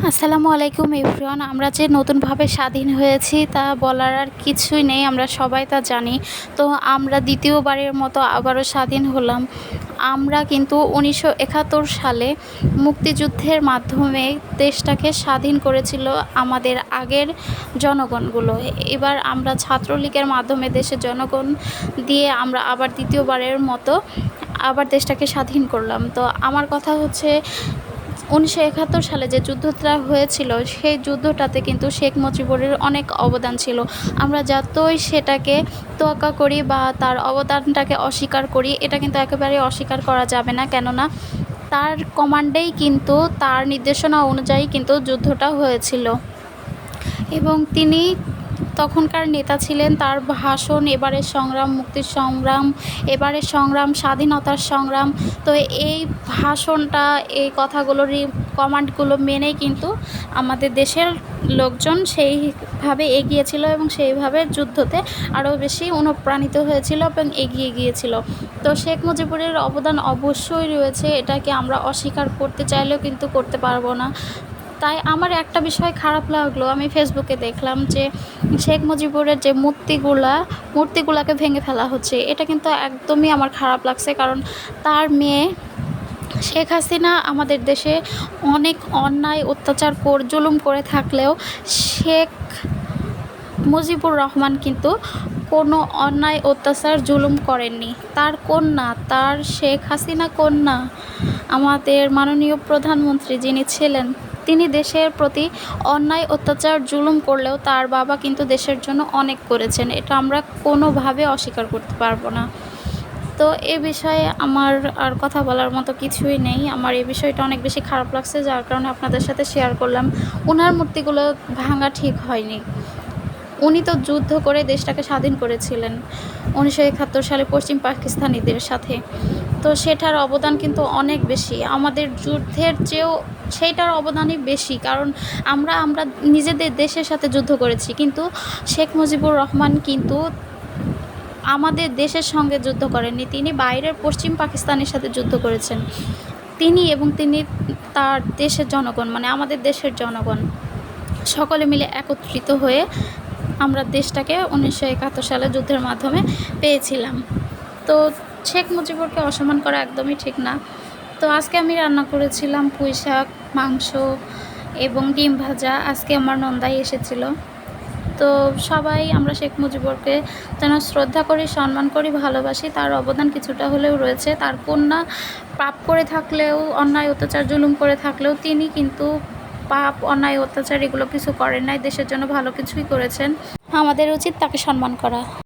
আসসালামু আলাইকুম এভরিওয়ান। আমরা যে নতুনভাবে স্বাধীন হয়েছি তা বলার আর কিছুই নেই, আমরা সবাই তা জানি। তো আমরা দ্বিতীয়বারের মতো আবারও স্বাধীন হলাম। আমরা কিন্তু 1971 সালে মুক্তিযুদ্ধের মাধ্যমে দেশটাকে স্বাধীন করেছিল আমাদের আগের জনগণগুলো। এবার আমরা ছাত্রলীগের মাধ্যমে দেশের জনগণ দিয়ে আমরা আবার দ্বিতীয়বারের মতো আবার দেশটাকে স্বাধীন করলাম। তো আমার কথা হচ্ছে 1971 সালে যে যুদ্ধটা হয়েছিল সেই যুদ্ধটাতে কিন্তু শেখ মুজিবুরের অনেক অবদান ছিল। আমরা যতই সেটাকে তোয়াক্কা করি বা তার অবদানটাকে অস্বীকার করি, এটা কিন্তু একেবারেই অস্বীকার করা যাবে না, কেননা তার কমান্ডেই কিন্তু তার নির্দেশনা অনুযায়ী কিন্তু যুদ্ধটা হয়েছিল এবং তিনি তখনকার নেতা ছিলেন। তার ভাষণ, এবারের সংগ্রাম, মুক্তির সংগ্রাম, এবারের সংগ্রাম, স্বাধীনতার সংগ্রাম। তো এই ভাষণটা, এই কথাগুলোরই কমান্ডগুলো মেনেই কিন্তু আমাদের দেশের লোকজন সেইভাবে এগিয়েছিল এবং সেইভাবে যুদ্ধতে আরও বেশি অনুপ্রাণিত হয়েছিল এবং এগিয়ে গিয়েছিল। তো শেখ মুজিবুরের অবদান অবশ্যই রয়েছে, এটাকে আমরা অস্বীকার করতে চাইলেও কিন্তু করতে পারবো না। তাই আমার একটা বিষয় খারাপ লাগলো, আমি ফেসবুকে দেখলাম যে শেখ মুজিবুরের যে মূর্তিগুলাকে ভেঙে ফেলা হচ্ছে। এটা কিন্তু একদমই আমার খারাপ লাগছে, কারণ তার মেয়ে শেখ হাসিনা আমাদের দেশে অনেক অন্যায় অত্যাচার জুলুম করে থাকলেও শেখ মুজিবুর রহমান কিন্তু কোনো অন্যায় অত্যাচার জুলুম করেননি। তার কন্যা, তার শেখ হাসিনা কন্যা, আমাদের মাননীয় প্রধানমন্ত্রী যিনি ছিলেন, তিনি দেশের প্রতি অন্যায় অত্যাচার জুলুম করলেও তার বাবা কিন্তু দেশের জন্য অনেক করেছেন। এটা আমরা কোনোভাবে অস্বীকার করতে পারবো না। তো এ বিষয়ে আমার আর কথা বলার মতো কিছুই নেই। আমার এই বিষয়টা অনেক বেশি খারাপ লাগছে, যার কারণে আপনাদের সাথে শেয়ার করলাম। ওনার মূর্তিগুলো ভাঙা ঠিক হয়নি। উনি তো যুদ্ধ করে দেশটাকে স্বাধীন করেছিলেন 1971 সালে পশ্চিম পাকিস্তানিদের সাথে। তো সেটার অবদান কিন্তু অনেক বেশি, আমাদের যুদ্ধের চেয়েও সেইটার অবদানই বেশি, কারণ আমরা নিজেদের দেশের সাথে যুদ্ধ করেছি, কিন্তু শেখ মুজিবুর রহমান কিন্তু আমাদের দেশের সঙ্গে যুদ্ধ করেননি। তিনি বাইরের পশ্চিম পাকিস্তানের সাথে যুদ্ধ করেছেন। তিনি তার দেশের জনগণ, মানে আমাদের দেশের জনগণ সকলে মিলে একত্রিত হয়ে আমরা দেশটাকে 1971 সালে যুদ্ধের মাধ্যমে পেয়েছিলাম। তো শেখ মুজিবুরকে অসম্মান করা একদমই ঠিক না। তো আজকে আমি রান্না করেছিলাম পুঁই শাক, মাংস এবং ডিম ভাজা। আজকে আমার নন্দাই এসেছিল। তো সবাই আমরা শেখ মুজিবুরকে যেন শ্রদ্ধা করি, সম্মান করি, ভালোবাসি। তার অবদান কিছুটা হলেও রয়েছে। তার কন্যা পাপ করে থাকলেও, অন্যায় অত্যাচার জুলুম করে থাকলেও তিনি কিন্তু পাপ, অন্যায় অত্যাচার এগুলো কিছু করেন নাই, দেশের জন্য ভালো কিছুই করেছেন। আমাদের উচিত তাকে সম্মান করা।